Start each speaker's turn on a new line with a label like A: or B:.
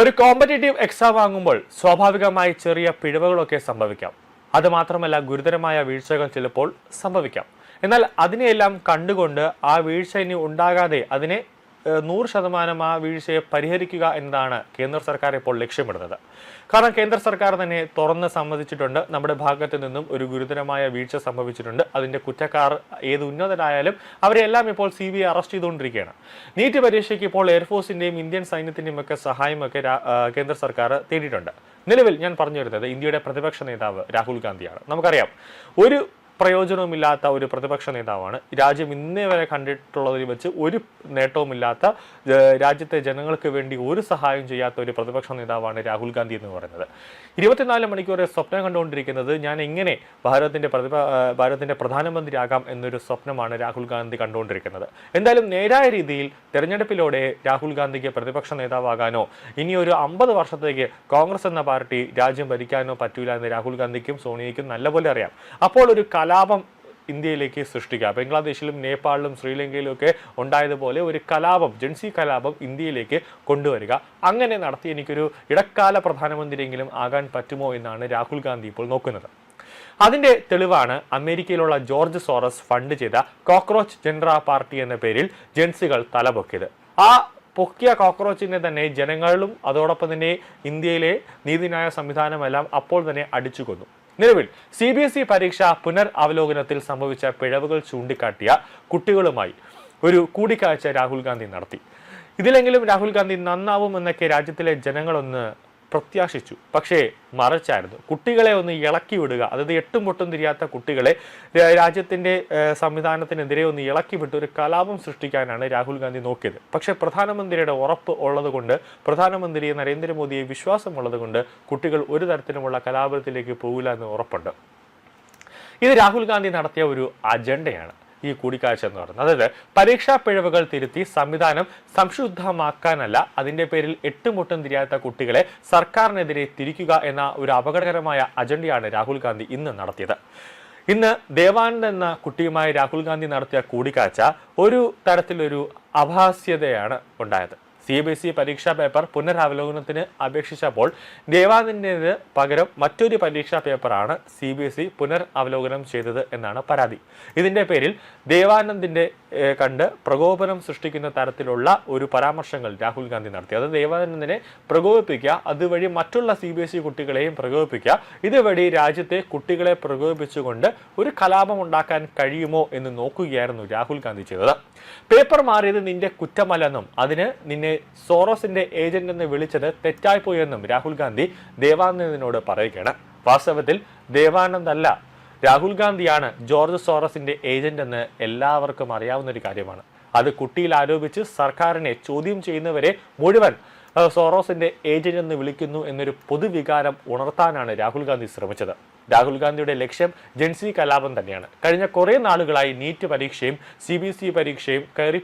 A: ഒരു competitive exam വാങ്ങുമ്പോൾ സ്വാഭാവികമായി ചെറിയ പിഴവുകളൊക്കെ സംഭവിക്കാം. അതുമാത്രമല്ല, ഗുരുതരമായ വീഴ്ചകൾ ചിലപ്പോൾ സംഭവിക്കാം. എന്നാൽ അതിനെയെല്ലാം കണ്ടുകൊണ്ട് ആ വീഴ്ച ഇനി ഉണ്ടാകാതെ അതിനെ 100% ആ വീഴ്ചയെ പരിഹരിക്കുക എന്നതാണ് കേന്ദ്ര സർക്കാർ ഇപ്പോൾ ലക്ഷ്യമിടുന്നത്. കാരണം കേന്ദ്ര സർക്കാർ തന്നെ തുറന്ന് സമ്മതിച്ചിട്ടുണ്ട്, നമ്മുടെ ഭാഗത്തു നിന്നും ഒരു ഗുരുതരമായ വീഴ്ച സംഭവിച്ചിട്ടുണ്ട്. അതിന്റെ കുറ്റക്കാർ ഏത് ഉന്നതരായാലും അവരെല്ലാം ഇപ്പോൾ CBI അറസ്റ്റ് ചെയ്തുകൊണ്ടിരിക്കുകയാണ്. നീറ്റ് പരീക്ഷയ്ക്ക് ഇപ്പോൾ എയർഫോഴ്സിന്റെയും ഇന്ത്യൻ സൈന്യത്തിന്റെയും ഒക്കെ സഹായമൊക്കെ കേന്ദ്ര സർക്കാർ തേടിയിട്ടുണ്ട്. നിലവിൽ ഞാൻ പറഞ്ഞു വരുന്നത് ഇന്ത്യയുടെ പ്രതിപക്ഷ നേതാവ് രാഹുൽ ഗാന്ധിയാണ്. നമുക്കറിയാം, ഒരു പ്രയോജനവുമില്ലാത്ത ഒരു പ്രതിപക്ഷ നേതാവാണ്. രാജ്യം ഇന്നേ വരെ കണ്ടിട്ടുള്ളതിൽ വെച്ച് ഒരു നേട്ടവുമില്ലാത്ത, രാജ്യത്തെ ജനങ്ങൾക്ക് വേണ്ടി ഒരു സഹായം ചെയ്യാത്ത ഒരു പ്രതിപക്ഷ നേതാവാണ് രാഹുൽ ഗാന്ധി എന്ന് പറയുന്നത്. 24 മണിക്കൂർ സ്വപ്നം കണ്ടുകൊണ്ടിരിക്കുന്നത് ഞാൻ എങ്ങനെ ഭാരതത്തിന്റെ പ്രധാനമന്ത്രിയാകാം എന്നൊരു സ്വപ്നമാണ് രാഹുൽ ഗാന്ധി കണ്ടുകൊണ്ടിരിക്കുന്നത്. എന്തായാലും നേരായ രീതിയിൽ തെരഞ്ഞെടുപ്പിലൂടെ രാഹുൽ ഗാന്ധിക്ക് പ്രതിപക്ഷ നേതാവാകാനോ ഇനി ഒരു 50 വർഷത്തേക്ക് കോൺഗ്രസ് എന്ന പാർട്ടി രാജ്യം ഭരിക്കാനോ പറ്റൂല എന്ന് രാഹുൽ ഗാന്ധിക്കും സോണിയയ്ക്കും നല്ലപോലെ അറിയാം. അപ്പോൾ ഒരു കലാപം ഇന്ത്യയിലേക്ക് സൃഷ്ടിക്കുക, ബംഗ്ലാദേശിലും നേപ്പാളിലും ശ്രീലങ്കയിലും ഒക്കെ ഉണ്ടായതുപോലെ ഒരു കലാപം, ജൻസി കലാപം ഇന്ത്യയിലേക്ക് കൊണ്ടുവരിക, അങ്ങനെ നടത്തി എനിക്കൊരു ഇടക്കാല പ്രധാനമന്ത്രിയെങ്കിലും ആകാൻ പറ്റുമോ എന്നാണ് രാഹുൽ ഗാന്ധി ഇപ്പോൾ നോക്കുന്നത്. അതിന്റെ തെളിവാണ് അമേരിക്കയിലുള്ള ജോർജ് സോറസ് ഫണ്ട് ചെയ്ത കോക്രോച്ച് ജനറ പാർട്ടി എന്ന പേരിൽ ജൻസികൾ തലപൊക്കിയത്. ആ പൊക്കിയ കോക്രോച്ചിനെ തന്നെ ജനങ്ങളും അതോടൊപ്പം തന്നെ ഇന്ത്യയിലെ നീതിന്യായ സംവിധാനമെല്ലാം അപ്പോൾ തന്നെ അടിച്ചു കൊന്നു. നിലവിൽ CBSE പരീക്ഷ പുനരവലോകനത്തിൽ സംഭവിച്ച പിഴവുകൾ ചൂണ്ടിക്കാട്ടിയ കുട്ടികളുമായി ഒരു കൂടിക്കാഴ്ച രാഹുൽ ഗാന്ധി നടത്തി. ഇതിലെങ്കിലും രാഹുൽ ഗാന്ധി നന്നാവുമെന്നൊക്കെ രാജ്യത്തിലെ ജനങ്ങളൊന്ന് പ്രത്യാശിച്ചു. പക്ഷേ മറിച്ചായിരുന്നു. കുട്ടികളെ ഒന്ന് ഇളക്കി വിടുക, അതായത് എട്ടും പൊട്ടും തിരിയാത്ത കുട്ടികളെ രാജ്യത്തിന്റെ സംവിധാനത്തിനെതിരെ ഒന്ന് ഇളക്കി വിട്ട് ഒരു കലാപം സൃഷ്ടിക്കാനാണ് രാഹുൽ ഗാന്ധി നോക്കിയത്. പക്ഷേ പ്രധാനമന്ത്രിയുടെ ഉറപ്പ് ഉള്ളതുകൊണ്ട്, പ്രധാനമന്ത്രി നരേന്ദ്രമോദിയെ വിശ്വാസമുള്ളത് കൊണ്ട് കുട്ടികൾ ഒരു തരത്തിലുമുള്ള കലാപത്തിലേക്ക് പോകില്ല എന്ന് ഉറപ്പുണ്ട്. ഇത് രാഹുൽ ഗാന്ധി നടത്തിയ ഒരു അജണ്ടയാണ് ഈ കൂടിക്കാഴ്ച എന്ന് പറയുന്നത്. അതായത് പരീക്ഷാ പിഴവുകൾ തിരുത്തി സംവിധാനം സംശുദ്ധമാക്കാനല്ല, അതിന്റെ പേരിൽ എട്ടുമുട്ടും തിരിയാത്ത കുട്ടികളെ സർക്കാരിനെതിരെ തിരിക്കുക എന്ന ഒരു അപകടകരമായ അജണ്ടയാണ് രാഹുൽ ഗാന്ധി ഇന്ന് നടത്തിയത്. ഇന്ന് ദേവാനന്ദ് എന്ന കുട്ടിയുമായി രാഹുൽ ഗാന്ധി നടത്തിയ കൂടിക്കാഴ്ച ഒരു തരത്തിലൊരു അഭാസ്യതയാണ് ഉണ്ടായത്. CBSE പരീക്ഷാ പേപ്പർ പുനരവലോകനത്തിന് അപേക്ഷിച്ചപ്പോൾ ദേവാനന്ദിന് പകരം മറ്റൊരു പരീക്ഷാ പേപ്പറാണ് CBSE പുനരവലോകനം ചെയ്തത് എന്നാണ് പരാതി. ഇതിന്റെ പേരിൽ ദേവാനന്ദിന്റെ കണ്ട് പ്രകോപനം സൃഷ്ടിക്കുന്ന തരത്തിലുള്ള ഒരു പരാമർശങ്ങൾ രാഹുൽ ഗാന്ധി നടത്തി. അത് ദേവാനന്ദിനെ പ്രകോപിപ്പിക്കുക, അതുവഴി മറ്റുള്ള CBSE കുട്ടികളെയും പ്രകോപിപ്പിക്കുക, ഇതുവഴി രാജ്യത്തെ കുട്ടികളെ പ്രകോപിപ്പിച്ചുകൊണ്ട് ഒരു കലാപം ഉണ്ടാക്കാൻ കഴിയുമോ എന്ന് നോക്കുകയായിരുന്നു രാഹുൽ ഗാന്ധി ചെയ്തത്. പേപ്പർ മാറിയത് നിന്റെ കുറ്റമല്ലെന്നും അതിന് നിന്നെ സോറോസിന്റെ ഏജന്റ് എന്ന് വിളിച്ചത് തെറ്റായിപ്പോയി എന്നും രാഹുൽ ഗാന്ധി ദേവാനന്ദിനോട് പറയുകയാണ്. വാസ്തവത്തിൽ ദേവാനന്ദ് അല്ല, രാഹുൽ ഗാന്ധിയാണ് ജോർജ് സോറസിന്റെ ഏജന്റ് എന്ന് എല്ലാവർക്കും അറിയാവുന്ന ഒരു കാര്യമാണ്. അത് കുട്ടിയിൽ ആരോപിച്ച് സർക്കാരിനെ ചോദ്യം ചെയ്യുന്നവരെ മുഴുവൻ സോറോസിന്റെ ഏജന്റ് എന്ന് വിളിക്കുന്നു എന്നൊരു പൊതുവികാരം ഉണർത്താനാണ് രാഹുൽ ഗാന്ധി ശ്രമിച്ചത്. രാഹുൽ ഗാന്ധിയുടെ ലക്ഷ്യം ജൻസി കലാപം തന്നെയാണ്. കഴിഞ്ഞ കുറേ നാളുകളായി നീറ്റ് പരീക്ഷയും CBSE പരീക്ഷയും കയറി